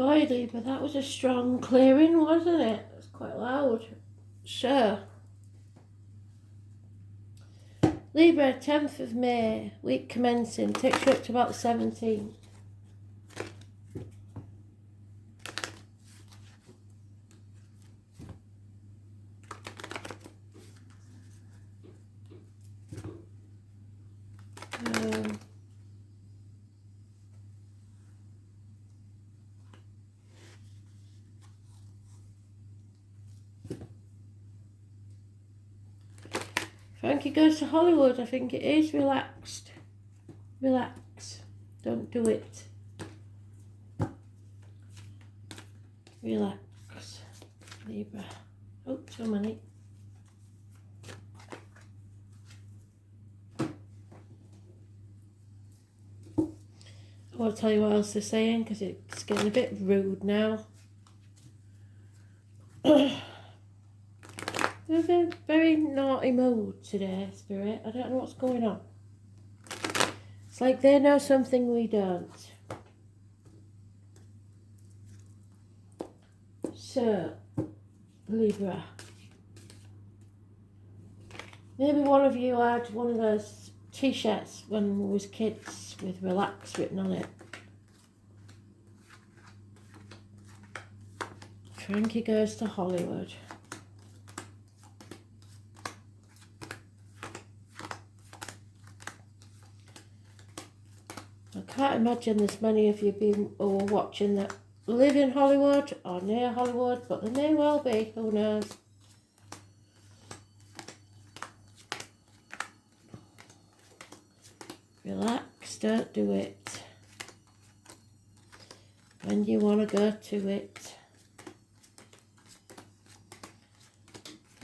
boy, Libra, that was a strong clearing, wasn't it? It was quite loud. So, Libra, 10th of May, week commencing, takes you up to about the 17th. Frankie goes to Hollywood. I think it is relaxed. Relax. Don't do it. Relax. Libra. Oh, so many. I won't tell you what else they're saying because it's getting a bit rude now. They're in a very naughty mood today, Spirit. I don't know what's going on. It's like they know something we don't. So, Libra. Maybe one of you had one of those t-shirts when we was kids with relax written on it. Frankie goes to Hollywood. I can't imagine there's many of you being or watching that live in Hollywood or near Hollywood, but there may well be, who knows. Relax, don't do it. When you want to go to it.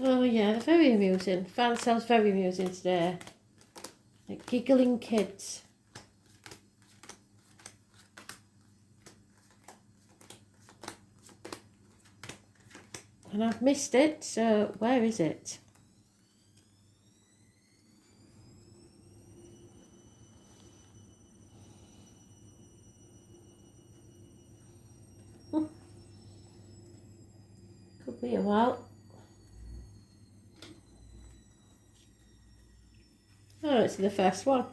Oh yeah, they're very amusing. Found themselves very amusing today. Like giggling kids. And I've missed it, so where is it? Could be a while. Oh, it's in the first one.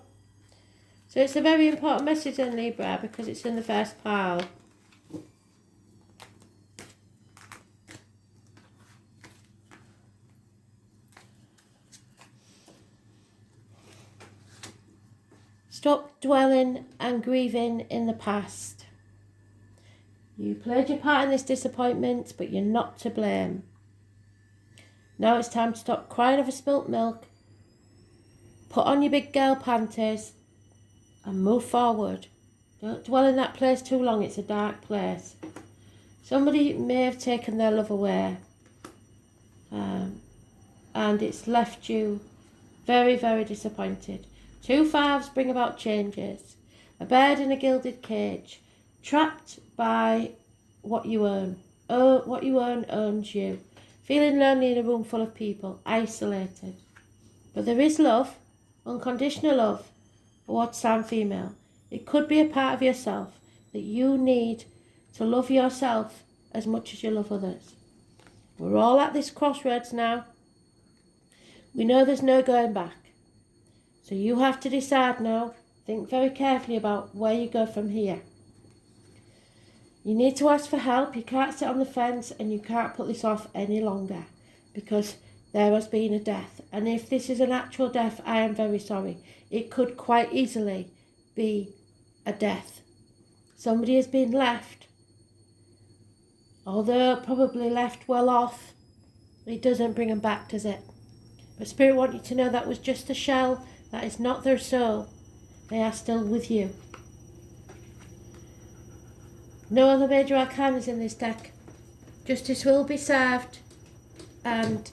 So it's a very important message in Libra because it's in the first pile. Stop dwelling and grieving in the past. You played your part in this disappointment, but you're not to blame. Now it's time to stop crying over spilt milk, put on your big girl panties, and move forward. Don't dwell in that place too long, it's a dark place. Somebody may have taken their love away, and it's left you very, very disappointed. 2 5s bring about changes. A bird in a gilded cage, trapped by what you earn. Oh, what you earn owns you. Feeling lonely in a room full of people, isolated. But there is love, unconditional love, towards some female. It could be a part of yourself that you need to love yourself as much as you love others. We're all at this crossroads now. We know there's no going back. So you have to decide now. Think very carefully about where you go from here. You need to ask for help. You can't sit on the fence and you can't put this off any longer because there has been a death. And if this is an actual death, I am very sorry. It could quite easily be a death. Somebody has been left, although probably left well off. It doesn't bring them back, does it? But Spirit want you to know that was just a shell. That is not their soul. They are still with you. No other major arcanas in this deck. Justice will be served, and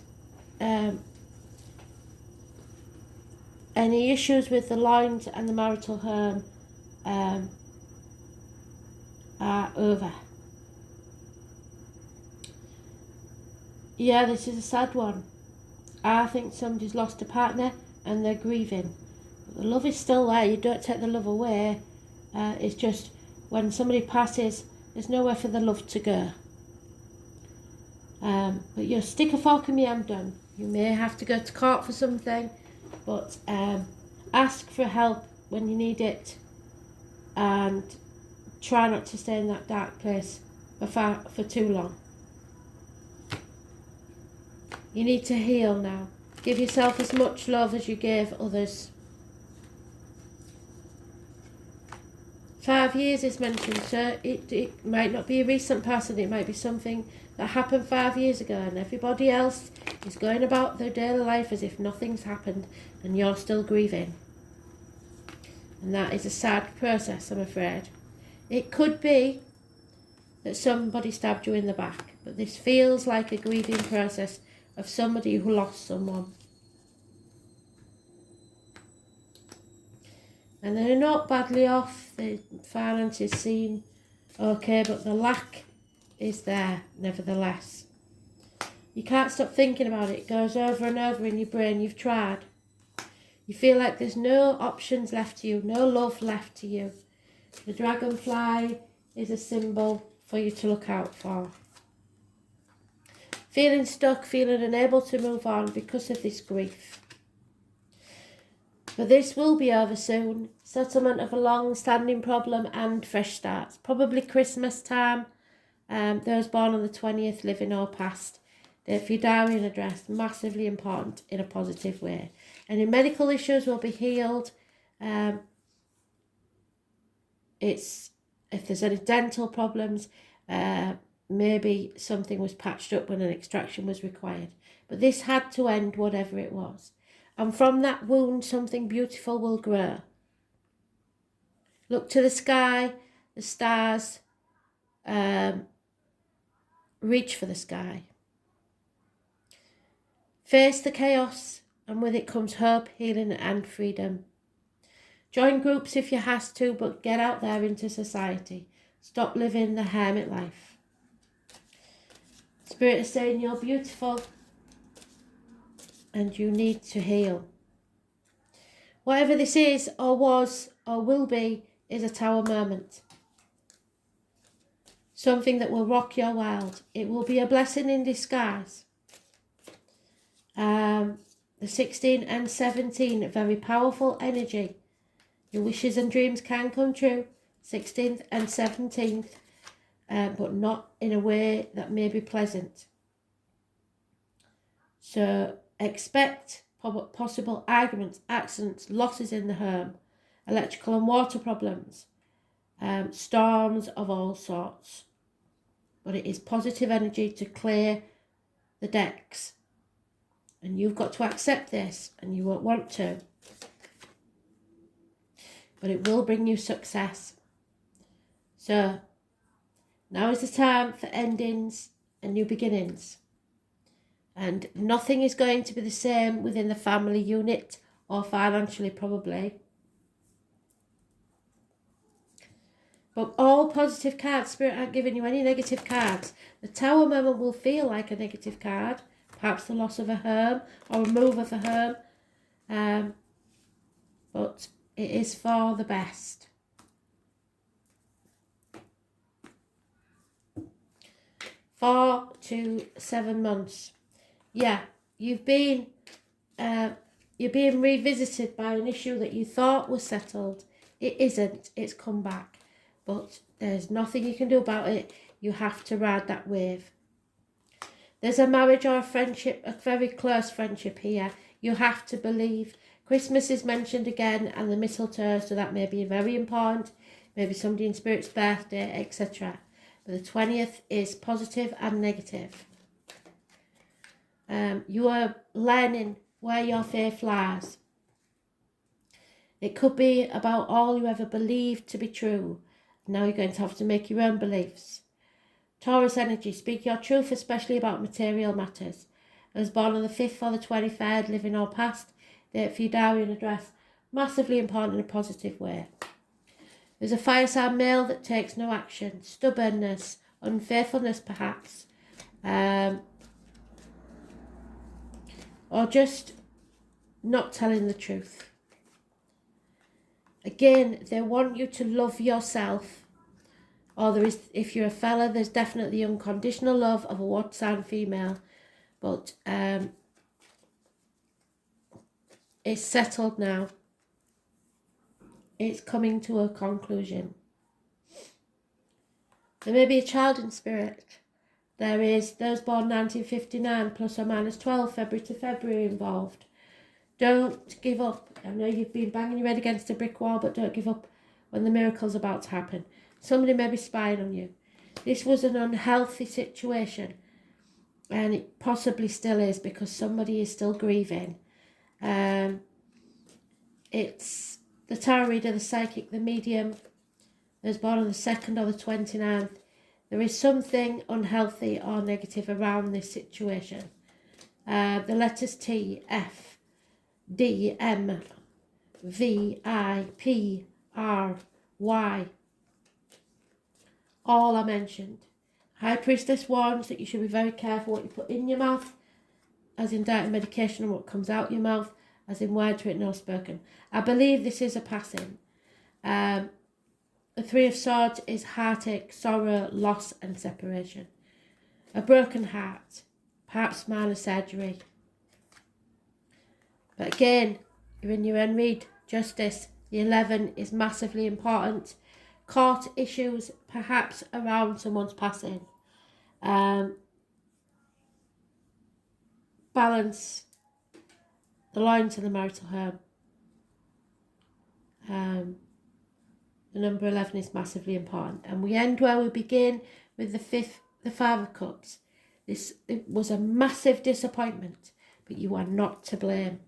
any issues with the lines and the marital home are over. Yeah, this is a sad one. I think somebody's lost a partner and they're grieving. But the love is still there. You don't take the love away. It's just when somebody passes There's nowhere for the love to go. But you stick a fork in me, I'm done. You may have to go to court for something, but ask for help when you need it, and try not to stay in that dark place for too long. You need to heal now. Give yourself as much love as you gave others. 5 years is mentioned, so it might not be a recent past, and it might be something that happened 5 years ago, and everybody else is going about their daily life as if nothing's happened and you're still grieving. And that is a sad process, I'm afraid. It could be that somebody stabbed you in the back, but this feels like a grieving process of somebody who lost someone. And they're not badly off, the finances seem okay, but the lack is there nevertheless. You can't stop thinking about it. It goes over and over in your brain. You've tried. You feel like there's no options left to you, no love left to you. The dragonfly is a symbol for you to look out for. Feeling stuck, feeling unable to move on because of this grief. But this will be over soon. Settlement of a long-standing problem and fresh starts. Probably Christmas time. Those born on the 20th, living or past. If your diary and address, massively important in a positive way. Any medical issues will be healed. If there's any dental problems, maybe something was patched up when an extraction was required. But this had to end, whatever it was. And from that wound, something beautiful will grow. Look to the sky, the stars. Reach for the sky. Face the chaos, and with it comes hope, healing and freedom. Join groups if you has to, but get out there into society. Stop living the hermit life. Spirit is saying you're beautiful and you need to heal. Whatever this is, or was, or will be, is a tower moment. Something that will rock your world. It will be a blessing in disguise. The 16 and 17, very powerful energy. Your wishes and dreams can come true. 16th and 17th, but not in a way that may be pleasant. So expect possible arguments, accidents, losses in the home, electrical and water problems, storms of all sorts. But it is positive energy to clear the decks. And you've got to accept this, and you won't want to. But it will bring you success. So, now is the time for endings and new beginnings. And nothing is going to be the same within the family unit, or financially probably. But all positive cards, Spirit aren't giving you any negative cards. The Tower moment will feel like a negative card. Perhaps the loss of a home or a move of a home. But it is for the best. Four to 7 months. Yeah, you're being revisited by an issue that you thought was settled. It isn't. It's come back. But there's nothing you can do about it. You have to ride that wave. There's a marriage or a friendship, a very close friendship here. You have to believe. Christmas is mentioned again, and the mistletoe, so that may be very important. Maybe somebody in Spirit's birthday, etc. But the 20th is positive and negative. You are learning where your faith lies. It could be about all you ever believed to be true. Now you're going to have to make your own beliefs. Taurus energy, speak your truth, especially about material matters. I was born on the 5th or the 23rd, living or past. Date for your diary and address. Massively important in a positive way. There's a fire sign male that takes no action. Stubbornness, unfaithfulness perhaps. Or just not telling the truth. Again, they want you to love yourself Or there is, if you're a fella, there's definitely unconditional love of a water sign female. But it's settled now. It's coming to a conclusion. There may be a child in spirit. There is those born 1959 plus or minus 12 February to February involved. Don't give up. I know you've been banging your head against a brick wall, but don't give up when the miracle's about to happen. Somebody may be spying on you. This was an unhealthy situation, and it possibly still is because somebody is still grieving. It's the tarot reader, the psychic, the medium. Those born on the 2nd or the 29th. There is something unhealthy or negative around this situation. The letters T, F, D, M, V, I, P, R, Y. All are mentioned. High Priestess warns that you should be very careful what you put in your mouth, as in diet and medication, and what comes out your mouth, as in words written or spoken. I believe this is a passing. The Three of Swords is heartache, sorrow, loss and separation. A broken heart, perhaps minor surgery. But again, you're in your own read. Justice, the 11 is massively important. Court issues, perhaps around someone's passing. Balance, the line to the marital home. The number 11 is massively important. And we end where we begin with the 5 of Cups. It was a massive disappointment, but you are not to blame.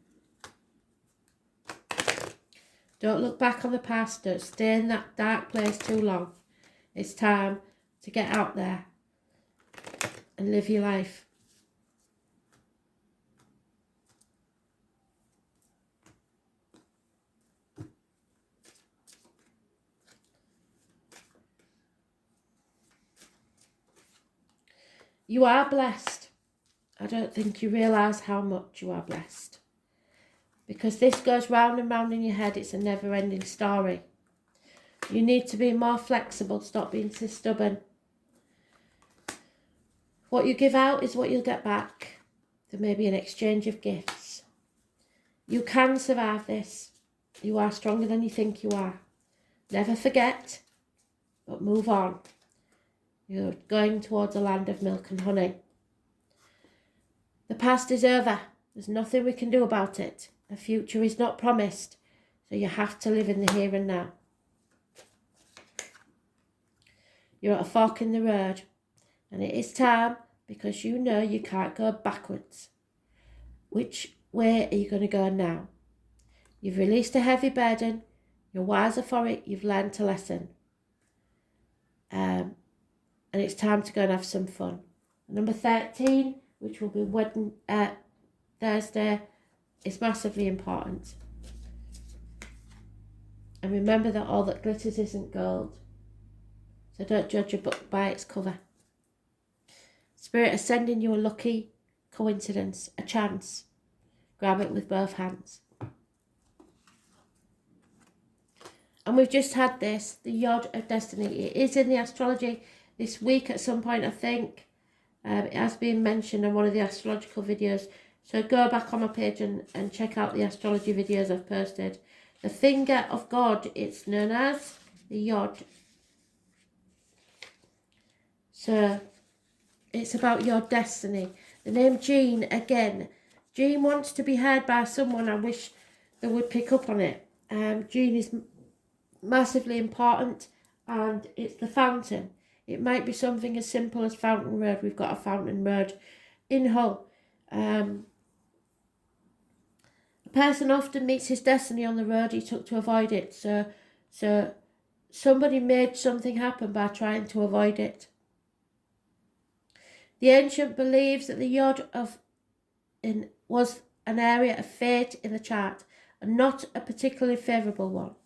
Don't look back on the past. Don't stay in that dark place too long. It's time to get out there and live your life. You are blessed. I don't think you realise how much you are blessed. Because this goes round and round in your head. It's a never-ending story. You need to be more flexible. Stop being so stubborn. What you give out is what you'll get back. There may be an exchange of gifts. You can survive this. You are stronger than you think you are. Never forget, but move on. You're going towards a land of milk and honey. The past is over. There's nothing we can do about it. The future is not promised. So you have to live in the here and now. You're at a fork in the road. And it is time, because you know you can't go backwards. Which way are you going to go now? You've released a heavy burden. You're wiser for it. You've learned a lesson. And it's time to go and have some fun. Number 13, which will be Thursday, is massively important. And remember that all that glitters isn't gold. So don't judge a book by its cover. Spirit is sending you a lucky coincidence, a chance. Grab it with both hands. And we've just had this, the Yod of Destiny. It is in the astrology this week at some point, I think. It has been mentioned in one of the astrological videos. So go back on my page and check out the astrology videos I've posted. The finger of God, it's known as the Yod. So it's about your destiny. The name Jean, again. Jean wants to be heard by someone. I wish they would pick up on it. Jean is massively important, and it's the fountain. It might be something as simple as Fountain Road. We've got a Fountain Road in Hull. A person often meets his destiny on the road he took to avoid it. So somebody made something happen by trying to avoid it. The ancient believes that the Yod was an area of fate in the chart, and not a particularly favourable one.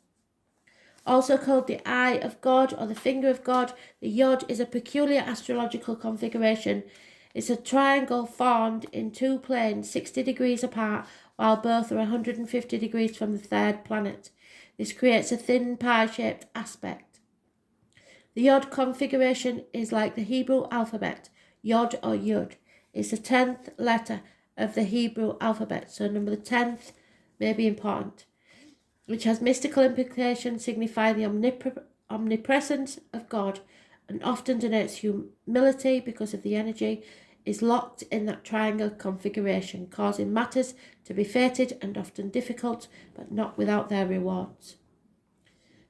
Also called the Eye of God or the Finger of God, the Yod is a peculiar astrological configuration. It's a triangle formed in two planes 60 degrees apart, while both are 150 degrees from the third planet. This creates a thin pie-shaped aspect. The Yod configuration is like the Hebrew alphabet, Yod or Yud. It's the 10th letter of the Hebrew alphabet, so number 10th may be important, which has mystical implications signifying the omnipresence of God and often denotes humility because of the energy is locked in that triangle configuration, causing matters to be fated and often difficult, but not without their rewards.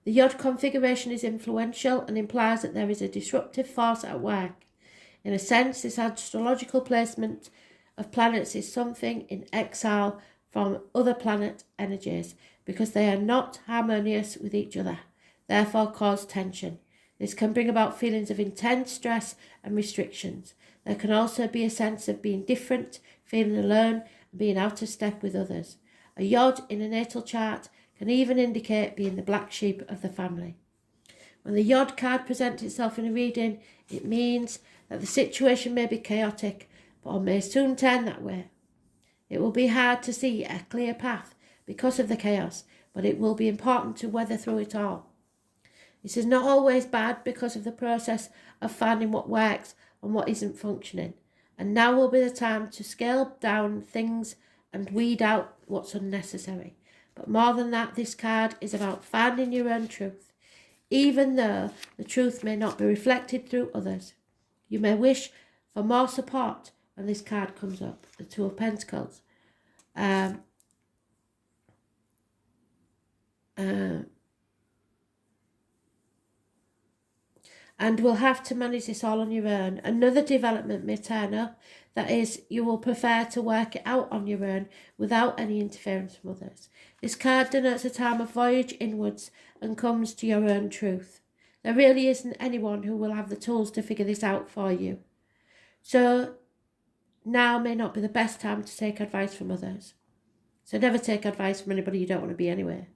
The Yod configuration is influential and implies that there is a disruptive force at work. In a sense, this astrological placement of planets is something in exile from other planet energies because they are not harmonious with each other, therefore cause tension. This can bring about feelings of intense stress and restrictions. There can also be a sense of being different, feeling alone, and being out of step with others. A Yod in a natal chart can even indicate being the black sheep of the family. When the Yod card presents itself in a reading, it means that the situation may be chaotic, but may soon turn that way. It will be hard to see a clear path because of the chaos, but it will be important to weather through it all. This is not always bad because of the process of finding what works and what isn't functioning. And now will be the time to scale down things and weed out what's unnecessary. But more than that, this card is about finding your own truth, even though the truth may not be reflected through others. You may wish for more support when this card comes up, the Two of Pentacles. And will have to manage this all on your own. Another development may turn up, that is, you will prefer to work it out on your own without any interference from others. This card denotes a time of voyage inwards and comes to your own truth. There really isn't anyone who will have the tools to figure this out for you. So now may not be the best time to take advice from others. So never take advice from anybody you don't want to be anyway.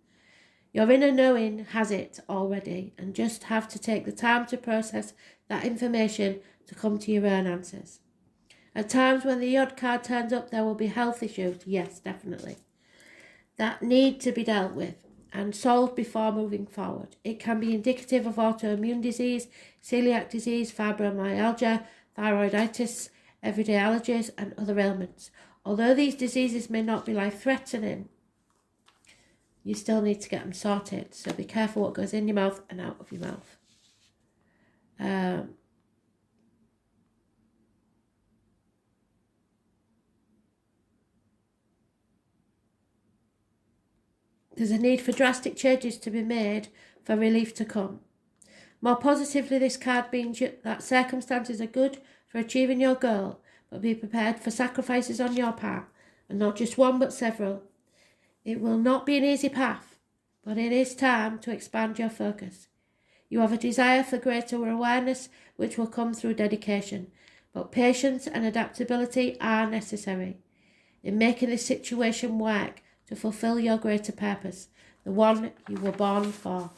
Your inner knowing has it already and just have to take the time to process that information to come to your own answers. At times when the Yod card turns up, there will be health issues, yes, definitely, that need to be dealt with and solved before moving forward. It can be indicative of autoimmune disease, celiac disease, fibromyalgia, thyroiditis, everyday allergies and other ailments. Although these diseases may not be life-threatening, you still need to get them sorted. So be careful what goes in your mouth and out of your mouth. There's a need for drastic changes to be made for relief to come. More positively, this card means that circumstances are good for achieving your goal, but be prepared for sacrifices on your part, and not just one but several. It will not be an easy path, but it is time to expand your focus. You have a desire for greater awareness, which will come through dedication, but patience and adaptability are necessary in making this situation work to fulfill your greater purpose, the one you were born for.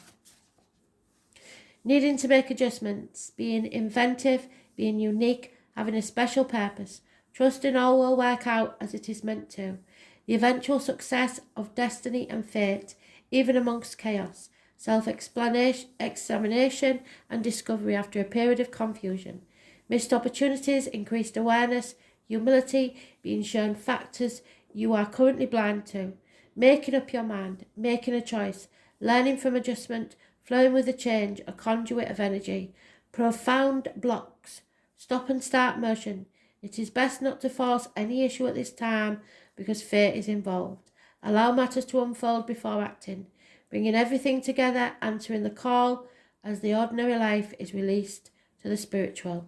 Needing to make adjustments, being inventive, being unique, having a special purpose, trusting all will work out as it is meant to. The eventual success of destiny and fate, even amongst chaos, self-examination and discovery after a period of confusion, missed opportunities, increased awareness, humility, being shown factors you are currently blind to, making up your mind, making a choice, learning from adjustment, flowing with the change, a conduit of energy, profound blocks, stop and start motion. It is best not to force any issue at this time because fate is involved. Allow matters to unfold before acting, bringing everything together, answering the call as the ordinary life is released to the spiritual.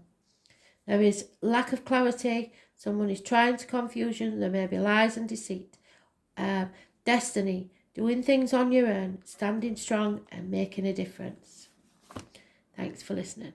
There is lack of clarity, someone is trying to confuse you, there may be lies and deceit. Destiny, doing things on your own, standing strong and making a difference. Thanks for listening.